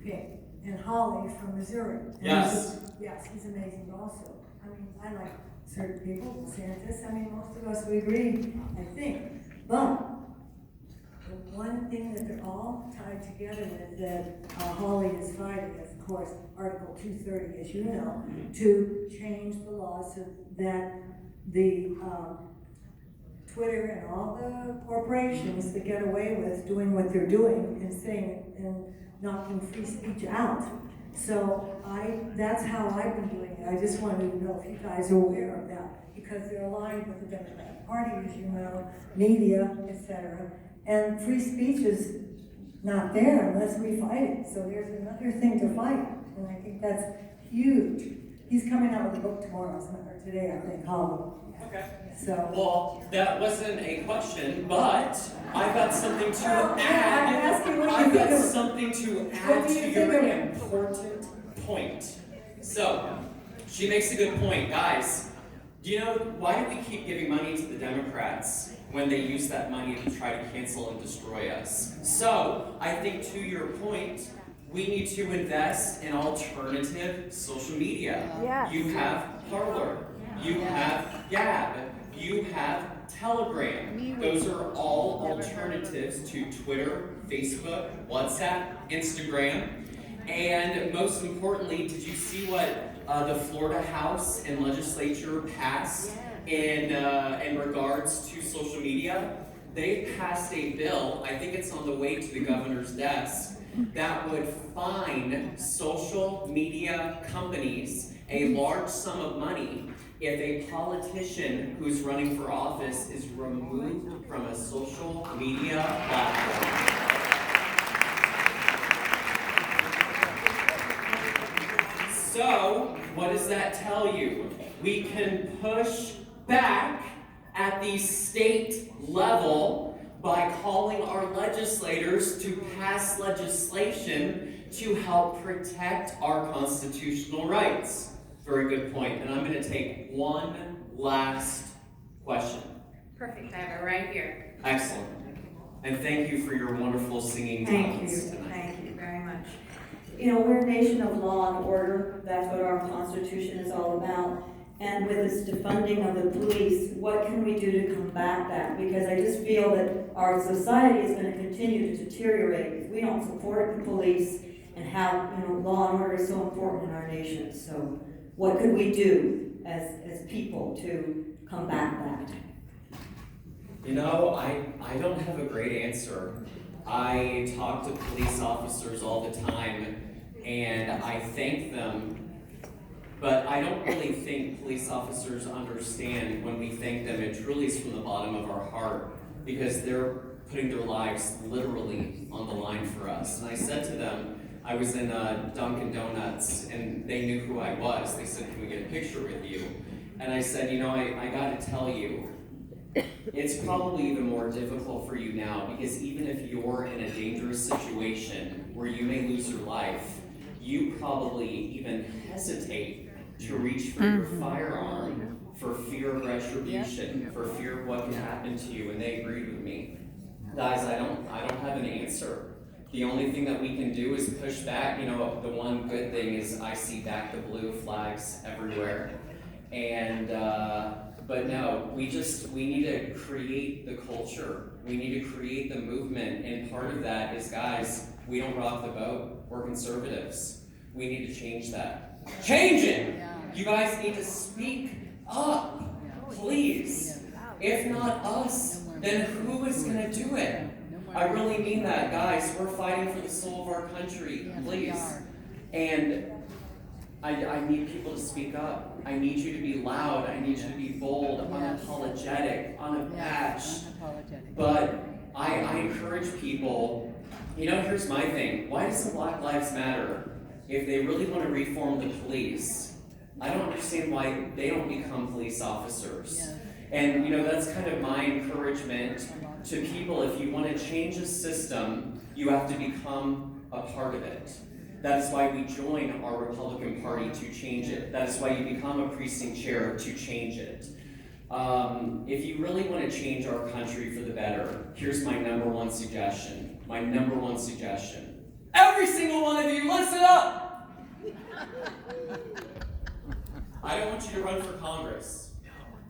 pick. And Holly from Missouri. And Yes. Yes, he's amazing also. I mean, I like certain people, DeSantis, I mean, most of us, we agree, I think. But the one thing that they're all tied together with that Holly is fighting is, of course, Article 230, as you know, to change the law so that the Twitter and all the corporations that get away with doing what they're doing and saying and knocking free speech out. So that's how I've been doing it. I just wanted to know if you guys are aware of that, because they're aligned with the Democratic Party, as you know, media, etc. And free speech is not there unless we fight it. So there's another thing to fight, and I think that's huge. He's coming out with a book tomorrow, or today, I think, Holly. Okay. So. Well, that wasn't a question, but I've got something to add. I'm asking what I've you think got of, something to add to your important point. So, she makes a good point, guys. Do you know why do we keep giving money to the Democrats when they use that money to try to cancel and destroy us? So, I think to your point, we need to invest in alternative social media. Yes. You have Parler. You have Gab, you have Telegram. Those are all alternatives to Twitter, Facebook, WhatsApp, Instagram. And most importantly, did you see what the Florida House and Legislature passed in regards to social media? They passed a bill, I think it's on the way to the governor's desk, that would fine social media companies a large sum of money if a politician who's running for office is removed from a social media platform. So, what does that tell you? We can push back at the state level by calling our legislators to pass legislation to help protect our constitutional rights. Very good point. And I'm going to take one last question. Perfect. I have it right here. Excellent. And thank you for your wonderful singing talents tonight. Thank you very much. You know, we're a nation of law and order. That's what our Constitution is all about. And with this defunding of the police, what can we do to combat that? Because I just feel that our society is going to continue to deteriorate if we don't support the police and how, law and order is so important in our nation. So what could we do as people to combat that? I don't have a great answer. I talk to police officers all the time, and I thank them, but I don't really think police officers understand when we thank them. It truly is from the bottom of our heart, because they're putting their lives literally on the line for us. And I said to them, I was in Dunkin' Donuts, and they knew who I was. They said, "Can we get a picture with you?" And I said, I got to tell you, it's probably even more difficult for you now, because even if you're in a dangerous situation where you may lose your life, you probably even hesitate to reach for your firearm for fear of retribution, for fear of what can happen to you. And they agreed with me. Guys, I don't have an answer. The only thing that we can do is push back. The one good thing is I see back the blue flags everywhere. And but no, we need to create the culture. We need to create the movement. And part of that is, guys, we don't rock the boat. We're conservatives. We need to change that. Change it! You guys need to speak up, please. If not us, then who is going to do it? I really mean that, guys. We're fighting for the soul of our country, please. And I need people to speak up. I need you to be loud. I need you to be bold, unapologetic, unabashed. But I encourage people, here's my thing. Why does the Black Lives Matter? If they really want to reform the police, I don't understand why they don't become police officers. And that's kind of my encouragement to people. If you want to change a system, you have to become a part of it. That is why we join our Republican Party, to change it. That is why you become a precinct chair, to change it. If you really want to change our country for the better, here's my number one suggestion. Every single one of you you, listen up! I don't want you to run for Congress.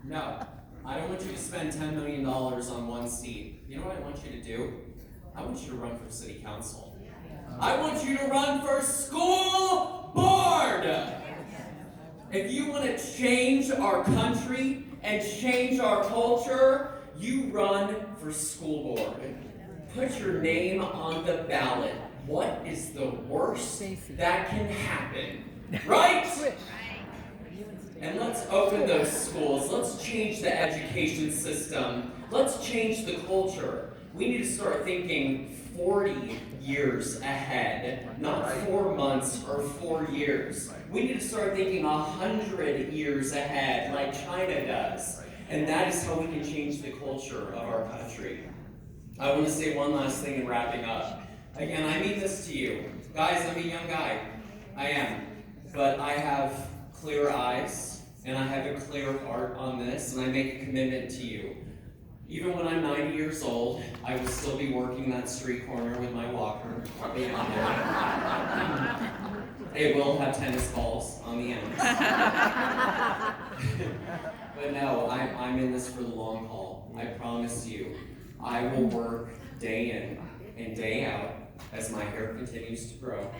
No. I don't want you to spend $10 million on one seat. You know what I want you to do? I want you to run for city council. I want you to run for school board! If you want to change our country and change our culture, you run for school board. Put your name on the ballot. What is the worst that can happen? Right? And let's open those schools. Let's change the education system. Let's change the culture. We need to start thinking 40 years ahead, not 4 months or 4 years. We need to start thinking 100 years ahead, like China does. And that is how we can change the culture of our country. I want to say one last thing in wrapping up. Again, I mean this to you. Guys, I'm a young guy. I am. But I have clear eyes, and I have a clear heart on this, and I make a commitment to you. Even when I'm 90 years old, I will still be working that street corner with my walker. It will have tennis balls on the ends. But no, I'm in this for the long haul. I promise you, I will work day in and day out as my hair continues to grow.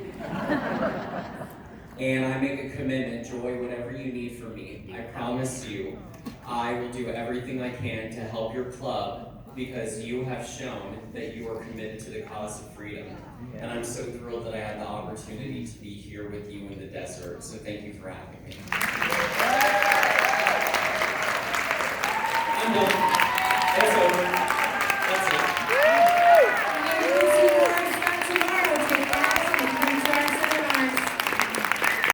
And I make a commitment, Joy, whatever you need from me, I promise you, I will do everything I can to help your club because you have shown that you are committed to the cause of freedom. And I'm so thrilled that I had the opportunity to be here with you in the desert. So thank you for having me. I'm done.